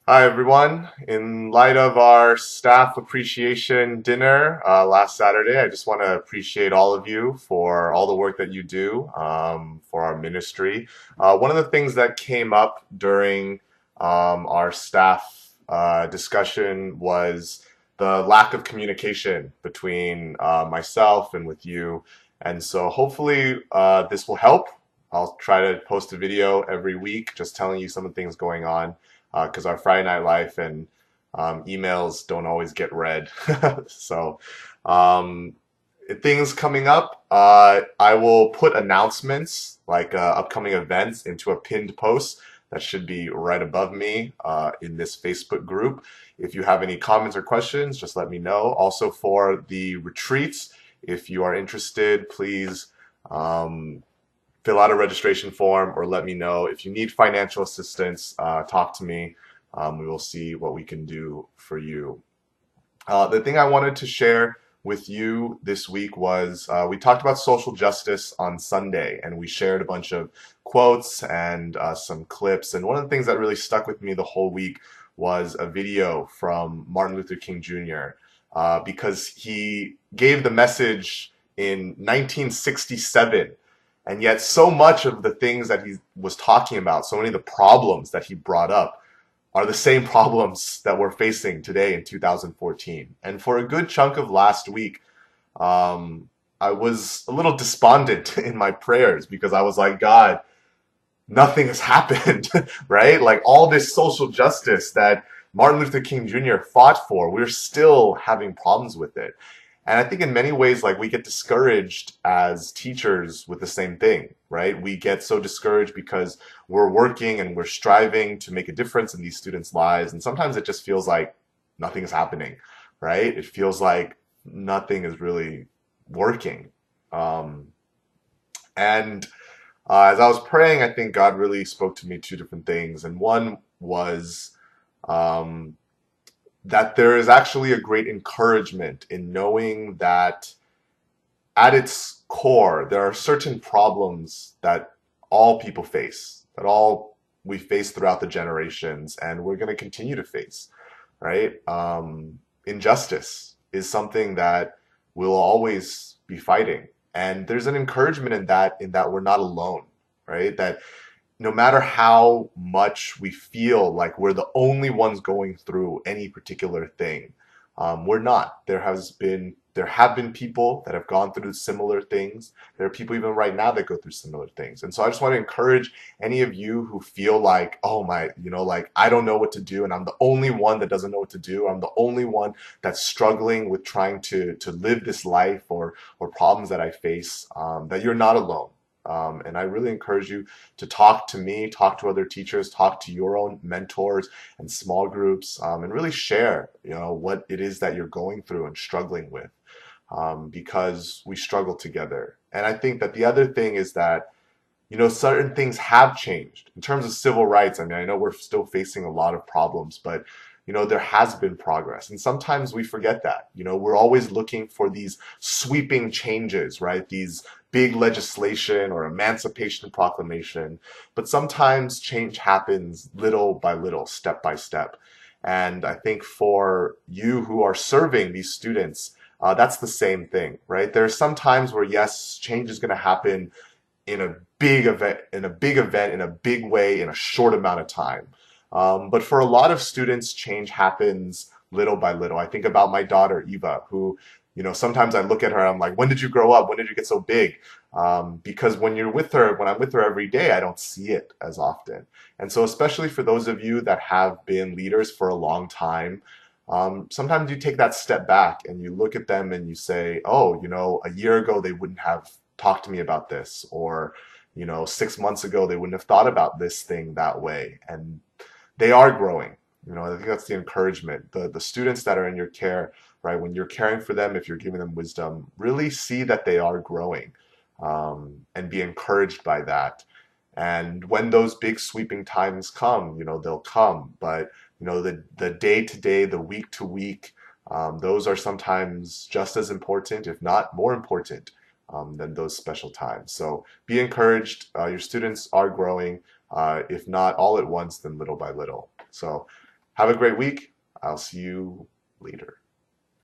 Hi, everyone. In light of our staff appreciation dinner last Saturday, I just want to appreciate all of you for all the work that you do for our ministry. One of the things that came up during our staff discussion was the lack of communication between myself and with you. And so hopefully this will help. I'll try to post a video every week just telling you some of the things going on because our Friday Night Life and emails don't always get read. So, um, things coming up, I will put announcements like upcoming events into a pinned post that should be right above me in this Facebook group. If you have any comments or questions, just let me know. Also, for the retreats, if you are interested, please. Um, Fill out a registration form or let me know. If you need financial assistance, talk to me. We will see what we can do for you. The thing I wanted to share with you this week was we talked about social justice on Sunday and we shared a bunch of quotes and some clips. And one of the things that really stuck with me the whole week was a video from Martin Luther King Jr. Because he gave the message in 1967. And yet, so much of the things that he was talking about, so many of the problems that he brought up, are the same problems that we're facing today in 2014. And for a good chunk of last week, um, I was a little despondent in my prayers because I was like, God, nothing has happened, right? Like all this social justice that Martin Luther King Jr. fought for, we're still having problems with it. And I think in many ways, like we get discouraged as teachers with the same thing, right? We get so discouraged because we're working and we're striving to make a difference in these students' lives. And sometimes it just feels like nothing is happening, right? It feels like nothing is really working. Um, and as I was praying, I think God really spoke to me two different things. And one was um, that there is actually a great encouragement in knowing that at its core, there are certain problems that all people face, that all we face throughout the generations, and we're going to continue to face, right? Injustice is something that we'll always be fighting. And there's an encouragement in that we're not alone, right? That no matter how much we feel like we're the only ones going through any particular thing, we're not. There have been people that have gone through similar things. There are people even right now that go through similar things. And so I just want to encourage any of you who feel like, oh my, like I don't know what to do and I'm the only one that doesn't know what to do. I'm the only one that's struggling with trying to live this life or problems that I face, that you're not alone. And I really encourage you to talk to me, talk to other teachers, talk to your own mentors and small groups, and really share, what it is that you're going through and struggling with, because we struggle together. And I think that the other thing is that, certain things have changed in terms of civil rights. I mean, I know we're still facing a lot of problems, but there has been progress. And sometimes we forget that. We're always looking for these sweeping changes, right? These big legislation or emancipation proclamation. But sometimes change happens little by little, step by step. And I think for you who are serving these students, that's the same thing, right? There's some times where yes, change is going to happen in a in a big way in a short amount of time. But for a lot of students, change happens little by little. I think about my daughter Eva, who, sometimes I look at her and I'm like, when did you grow up? When did you get so big? Because when I'm with her every day, I don't see it as often. And so, especially for those of you that have been leaders for a long time, sometimes you take that step back and you look at them and you say, oh, a year ago they wouldn't have talked to me about this, or 6 months ago they wouldn't have thought about this thing that way, and they are growing. I think that's the encouragement. The students that are in your care, right? When you're caring for them, if you're giving them wisdom, really see that they are growing, and be encouraged by that. And when those big sweeping times come, they'll come. But the day to day, the week to week, those are sometimes just as important, if not more important, than those special times. So be encouraged. Your students are growing, if not all at once, then little by little. So Have a great week. I'll see you later.